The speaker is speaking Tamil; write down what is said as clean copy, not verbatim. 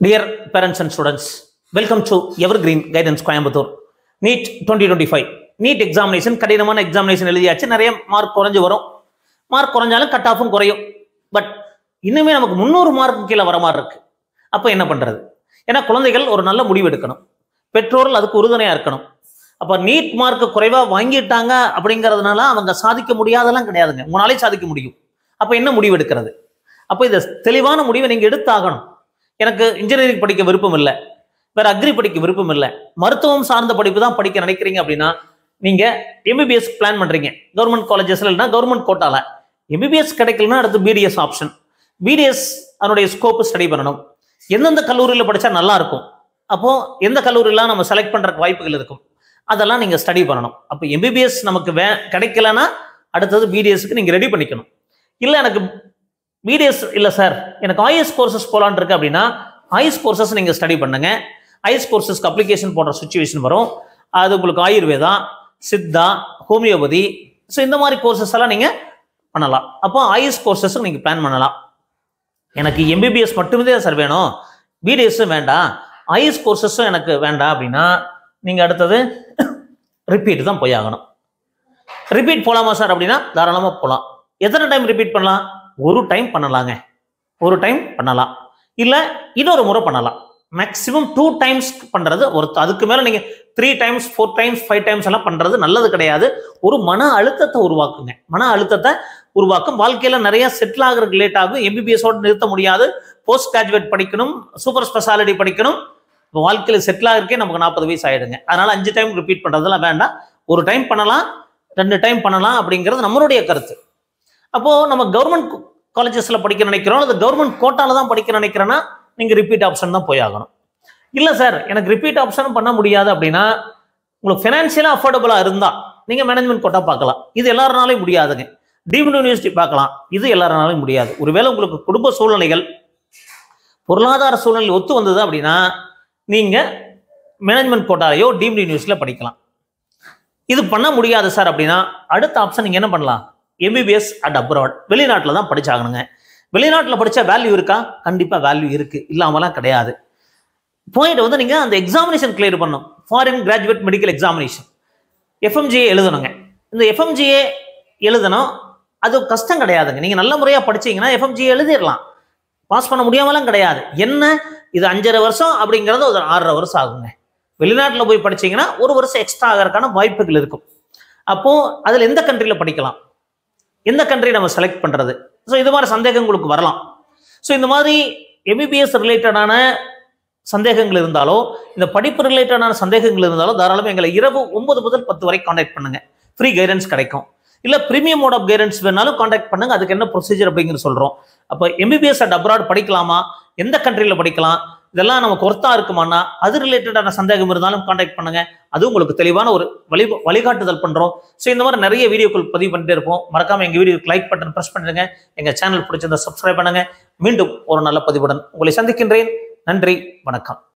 Dear parents and students, welcome to Evergreen Guidance Coimbatore. NEET 2025. NEET examination, கடினமான எக்ஸாமினேஷன் எழுதியாச்சு. நிறைய மார்க் குறைஞ்சு வரும். மார்க் குறைஞ்சாலும் கட் ஆஃபும் குறையும். பட் இன்னுமே நமக்கு 300 மார்க்கு கீழே வர மாதிரி இருக்கு. அப்போ என்ன பண்றது? ஏன்னா குழந்தைகள் ஒரு நல்ல முடிவு எடுக்கணும். பெற்றோர்கள் அதுக்கு உறுதுணையா இருக்கணும். அப்போ நீட் மார்க் குறைவா வாங்கிட்டாங்க அப்படிங்கிறதுனால அவங்க சாதிக்க முடியாதெல்லாம் கிடையாதுங்க. உங்களாலே சாதிக்க முடியும். அப்போ என்ன முடிவு எடுக்கிறது? அப்போ இதை தெளிவான முடிவை நீங்க எடுத்தாகணும். எனக்கு இன்ஜினியரிங் படிக்க விருப்பம் இல்லை, வேற அக்ரி படிக்க விருப்பம் இல்லை, மருத்துவம் சார்ந்த படிப்பு தான் படிக்க நினைக்கிறீங்க அப்படின்னா நீங்க எம்பிபிஎஸ் பிளான் பண்றீங்க. கவர்மெண்ட் காலேஜஸ்ல இல்லைன்னா கவர்மெண்ட் கோட்டால எம்பிபிஎஸ் கிடைக்கலன்னா அடுத்து பிடிஎஸ் ஆப்ஷன். பிடிஎஸ் அதனுடைய ஸ்கோப் ஸ்டடி பண்ணணும். எந்தெந்த கல்லூரியில் படிச்சா நல்லா இருக்கும், அப்போ எந்த கல்லூரியெல்லாம் நம்ம செலக்ட் பண்றதுக்கு வாய்ப்புகள் இருக்கும், அதெல்லாம் நீங்க ஸ்டடி பண்ணணும். அப்போ எம்பிபிஎஸ் நமக்கு கிடைக்கலன்னா அடுத்தது பிடிஎஸ்க்கு நீங்க ரெடி பண்ணிக்கணும். இல்லை எனக்கு பிடிஎஸ் இல்லை சார், எனக்கு ஐஎஸ் கோர்சஸ் போலான் இருக்கு அப்படின்னா ஐஎஸ் கோர்சஸ் நீங்க ஸ்டடி பண்ணுங்க. ஐஎஸ் கோர்சஸ்க்கு அப்ளிகேஷன் போடுற சுச்சுவேஷன் வரும். அது உங்களுக்கு ஆயுர்வேதா, சித்தா, ஹோமியோபதி, ஸோ இந்த மாதிரி கோர்சஸ் எல்லாம் நீங்க பண்ணலாம். அப்போ ஐஎஸ் கோர்சஸ் நீங்க பிளான் பண்ணலாம். எனக்கு எம்பிபிஎஸ் மட்டுமே சார் வேணும், பிடிஎஸும் வேண்டாம், ஐஎஸ் கோர்சஸும் எனக்கு வேண்டாம் அப்படின்னா நீங்க அடுத்தது ரிப்பீட் தான் போய் ஆகணும். ரிப்பீட் போலாமா சார் அப்படின்னா தாராளமாக போகலாம். எத்தனை டைம் ரிப்பீட் பண்ணலாம்? ஒரு டைம் பண்ணலாங்க, ஒரு டைம் பண்ணலாம், இல்லை இன்னொரு முறை பண்ணலாம். மேக்ஸிமம் 2 டைம்ஸ் பண்றது அதுக்கு மேல நீங்க 3 டைம்ஸ் 4 டைம்ஸ் 5 டைம்ஸ் எல்லாம் பண்றது நல்லது கிடையாது. ஒரு மன அழுத்தத்தை உருவாக்குங்க. மன அழுத்தத்தை உருவாக்கும். வாழ்க்கையில நிறைய செட்டில் ஆகிறதுக்கு லேட் ஆகும். எம்பிபிஎஸோடு நிறுத்த முடியாது. போஸ்ட் கிராஜுவேட் படிக்கணும், சூப்பர் ஸ்பெஷாலிட்டி படிக்கணும். வாழ்க்கையில செட்டில் ஆகிறதுக்கே நமக்கு 40 வயசு ஆயிடுங்க. அதனால 5 டைம் ரிப்பீட் பண்றதெல்லாம் வேண்டாம். ஒரு டைம் பண்ணலாம், 2 டைம் பண்ணலாம் அப்படிங்கிறது நம்மளுடைய கருத்து. அப்போ நம்ம கவர்மெண்ட் காலேஜஸ்ல படிக்க நினைக்கிறோம், அது கவர்மெண்ட் கோட்டால தான் படிக்க நினைக்கிறேன்னா நீங்க ரிப்பீட் ஆப்ஷன் தான் போய் ஆகணும். இல்ல சார் எனக்கு ரிப்பீட் ஆப்ஷன் பண்ண முடியாது அப்படின்னா உங்களுக்கு ஃபினான்ஷியலா அஃபோர்டபுளா இருந்தா நீங்க மேனேஜ்மெண்ட் கோட்டா பார்க்கலாம். இது எல்லாருனாலையும் முடியாதுங்க. டீம்டு யூனிவர்சிட்டி பார்க்கலாம். இது எல்லாருனாலையும் முடியாது. ஒருவேளை உங்களுக்கு குடும்ப சூழ்நிலைகள், பொருளாதார சூழ்நிலை ஒத்து வந்தது அப்படின்னா நீங்க மேனேஜ்மெண்ட் கோட்டாலையோ டீம்டு யூனிவர்சிட்டியில படிக்கலாம். இது பண்ண முடியாது சார் அப்படின்னா அடுத்த ஆப்ஷன் நீங்க என்ன பண்ணலாம்? MBBS at abroad. வெளிநாட்டில் தான் படிச்சாகணுங்க. வெளிநாட்டில் படித்தா வேல்யூ இருக்கா? கண்டிப்பாக வேல்யூ இருக்கு, இல்லாமலாம் கிடையாது. பாயிண்ட் வந்து நீங்கள் அந்த எக்ஸாமினேஷன் கிளியர் பண்ணணும். Foreign graduate medical examination FMGA எழுதணுங்க. இந்த எஃப்எம்ஜிஏ எழுதணும், அது கஷ்டம் கிடையாதுங்க. நீங்கள் நல்ல முறையாக படிச்சீங்கன்னா எஃப்எம்ஜிஏ எழுதிடலாம். பாஸ் பண்ண முடியாமலாம் கிடையாது. என்ன இது 5.5 வருஷம் அப்படிங்கிறது ஒரு 6.5 வருஷம் ஆகுங்க. வெளிநாட்டில் போய் படிச்சீங்கன்னா 1 வருஷம் எக்ஸ்ட்ரா ஆகிறதுக்கான வாய்ப்புகள் இருக்கும். அப்போ அதில் எந்த கண்ட்ரியில் படிக்கலாம், எந்த கண்ட்ரி நம்ம செலக்ட் பண்றது, ஸோ இது மாதிரி சந்தேகம் உங்களுக்கு வரலாம். ஸோ இந்த மாதிரி எம்பிபிஎஸ் ரிலேட்டடான சந்தேகங்கள் இருந்தாலோ, இந்த படிப்பு ரிலேட்டடான சந்தேகங்கள் இருந்தாலோ தாராளமாக எங்களை இரவு 9 முதல் 10 வரை கான்டாக்ட் பண்ணுங்க. ஃப்ரீ கைடன்ஸ் கிடைக்கும். இல்லை ப்ரீமியம் மோட் ஆஃப் கைடன்ஸ் வேணாலும் கான்டாக்ட் பண்ணுங்க. அதுக்கு என்ன ப்ரொசீஜர் அப்படிங்கிறது சொல்றோம். அப்போ எம்பிபிஎஸ் அட் அப்ராட் படிக்கலாமா, எந்த கண்ட்ரியில் படிக்கலாம், இதெல்லாம் நமக்கு ஒர்த்தா இருக்குமானா, அது ரிலேட்டடான சந்தேகம் இருந்தாலும் கான்டாக்ட் பண்ணுங்க. அது உங்களுக்கு தெளிவான ஒரு வழிகாட்டுதல் பண்றோம். ஸோ இந்த மாதிரி நிறைய வீடியோக்கள் பதிவு பண்ணிட்டே இருப்போம். மறக்காம எங்க வீடியோக்கு லைக் பட்டன் பிரஸ் பண்ணுங்க. எங்க சேனல் பிடிச்சிருந்தா சப்ஸ்கிரைப் பண்ணுங்க. மீண்டும் ஒரு நல்ல பதிவுடன் உங்களை சந்திக்கின்றேன். நன்றி, வணக்கம்.